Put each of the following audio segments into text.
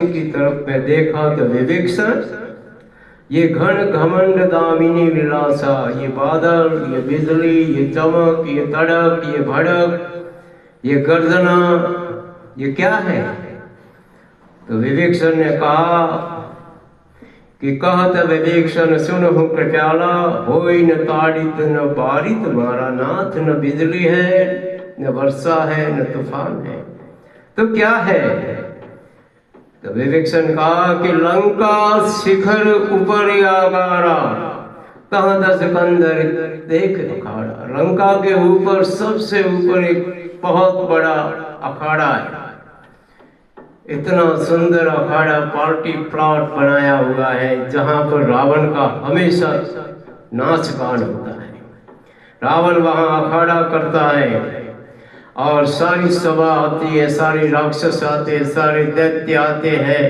की तरफ में देखा तो विवेक्षण, ये घन घमंड दामिनी विलासा, ये बादल, ये बिजली, ये चमक, ये तड़क, ये भड़क, ये गर्जना, ये क्या है? तो विवेक्षण ने कहा कि कहत विवेक्षण सुनहु प्रचाला, होई न ताड़ित न बारित मारा नाथ, न बिजली है न वर्षा है न तूफान है, तो क्या है? तो विवेक्षण कहा कि लंका शिखर ऊपर आगारा, कहाँ दस कंदर देख अखाड़ा। लंका के ऊपर सबसे ऊपर एक बहुत बड़ा अखाड़ा है, इतना सुंदर अखाड़ा पार्टी प्लॉट बनाया हुआ है, जहां पर रावण का हमेशा नाच गान होता है। रावण वहां अखाड़ा करता है और सारी सभा आती है, सारे राक्षस आते हैं, सारे दैत्य आते हैं।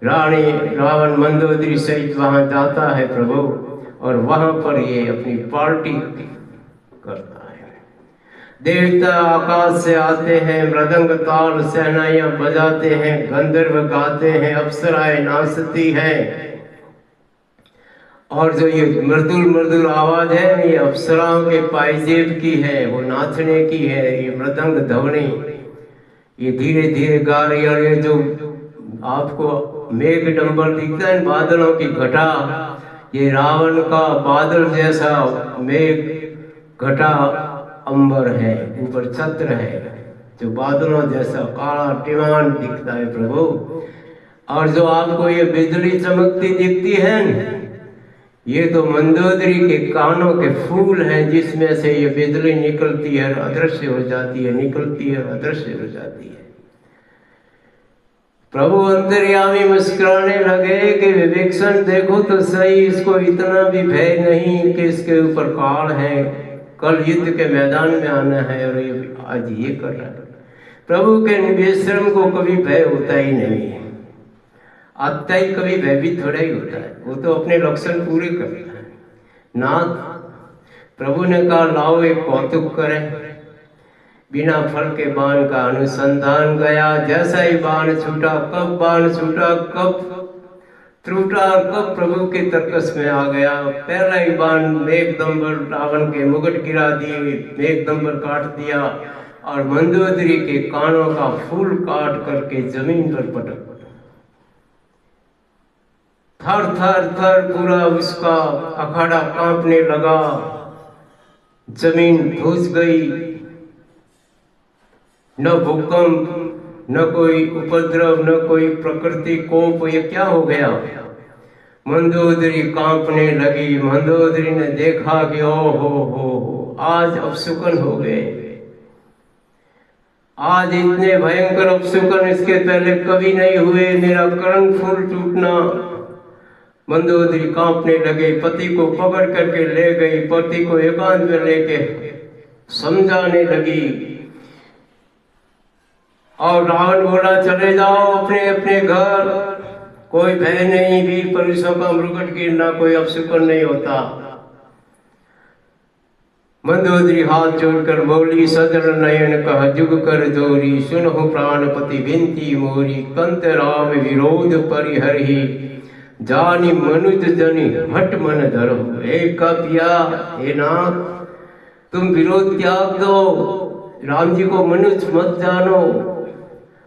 रानी रावण मंदोदरी सहित वहां जाता है प्रभु, और वहां पर ये अपनी पार्टी करता है। देवता आकाश से आते हैं, मृदंग ताल सहनाइयां बजाते हैं, गंधर्व गाते हैं, अप्सराएं नाचती हैं। और जो ये मृदुल मृदुल आवाज है, ये अप्सराओं के पायजेब की है, वो नाचने की है। ये मृदंग ध्वनि ये धीरे धीरे गा रही है। और ये जो आपको मेघ डंबर दिखता है, बादलों की घटा, ये रावण का बादल जैसा मेघ घटा अंबर है, ऊपर छत्र है, जो बादलों जैसा काला टिवान दिखता है प्रभु। और जो आपको ये बिजली चमकती दिखती है, ये तो मंदोदरी के कानों के फूल हैं, जिसमें से ये बिजली निकलती है, अदृश्य हो जाती है, निकलती है, अदृश्य हो जाती है। प्रभु अंतर्यामी मुस्कुराने लगे कि विवेक्षण देखो तो सही, इसको इतना भी भय नहीं कि इसके ऊपर काल है, कल युद्ध के मैदान में आना है, और ये आज ये कर रहा है। प्रभु के निवेश्रम को कभी भय होता ही नहीं है, आता ही कभी भयभीत थोड़ा ही होता है, वो तो अपने लक्षण पूरे करता है। नाथ प्रभु ने कहा लाओ एक कौतुक करें। बिना फल के बाण का अनुसंधान गया, जैसा ही बाण छूटा, कब बाण छूटा, कब त्रुटा, कब प्रभु के तर्कस में आ गया। पहला ही बाण मेघदंबर रावण के मुकुट गिरा दिए, मेघदंबर काट दिया, और मंदोदरी के कानों का फूल काट करके जमीन पर पटक। थर थर थर पूरा उसका अखाड़ा कांपने लगा, जमीन धुस गई। न भूकंप, न कोई उपद्रव, न कोई प्रकृति कोप, ये क्या हो गया? मंदोदरी कांपने लगी। मंदोदरी ने देखा कि ओ हो आज अपशुकन हो गए, आज इतने भयंकर अपशुकन इसके पहले कभी नहीं हुए, मेरा कर्ण फूल टूटना। मंदोदरी कांपने लगे, पति को पकड़ करके ले गई, पति को एकांत में लेके समझाने लगी। और रावण बोला चले जाओ अपने अपने घर, कोई भय नहीं, वीर पुरुषों का मृगट गिरना कोई अपशुकन नहीं होता। मंदोदरी हाथ जोड़कर बोली, सजल नयन कह जुग कर जोरी, सुनहु प्राणपति विनती मोरी, कंत राम विरोध परिहरहि, जानी मनुज जनि हट मन धरो। हे कपिया, हे नाथ, तुम विरोध त्याग दो, राम जी को मनुष्य मत जानो,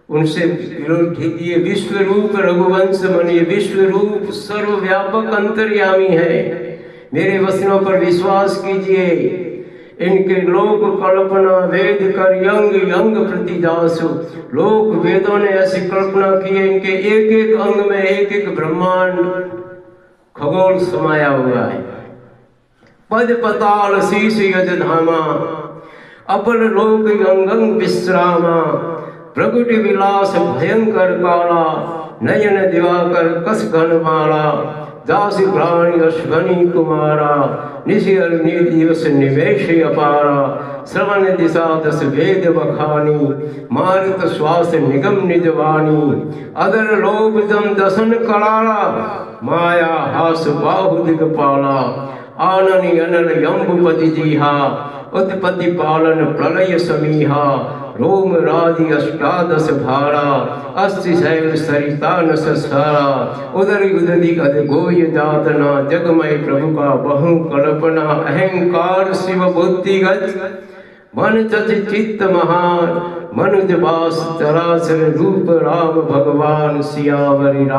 उनसे विरोध कीजिए। विश्व रूप रघुवंश मणि, विश्व रूप सर्वव्यापक अंतर्यामी है, मेरे वचनों पर विश्वास कीजिए। इनके लोक कल्पना वेद कर यंग यंग प्रति जासु, लोक वेदों ने ऐसी कल्पना की है, इनके एक एक अंग में एक एक ब्रह्मांड खगोल समाया हुआ है। पद पताल शीश यज धामा, अपल लोक अंगंग विश्रामा, प्रगुट विलास भयंकर काला, नयन दिवाकर कस घनमाला, दासी प्राणी अश्वनी कुमारा, निशिर निर्दिवस निवेश अपारा, श्रवण दिशा दस वेद बखानी, मारुत श्वास निगम निजवानी, अदर लोभ जम दसन कलाला, माया हास बाहु दिगपाला, आननि अनल यम्बुपति जीहा, उत्पत्ति पालन प्रलय समीहा, रोम राधि अष्टादश भारा अस्ति शैल सरिता न ससारा उदरी उदरी अध गोय जातना जगमय प्रभु का बहु कल्पना अहंकार शिव बुद्धिगत मन चचि चित्त महान मनुज बास चराचर रूप राम भगवान सियावरी राम।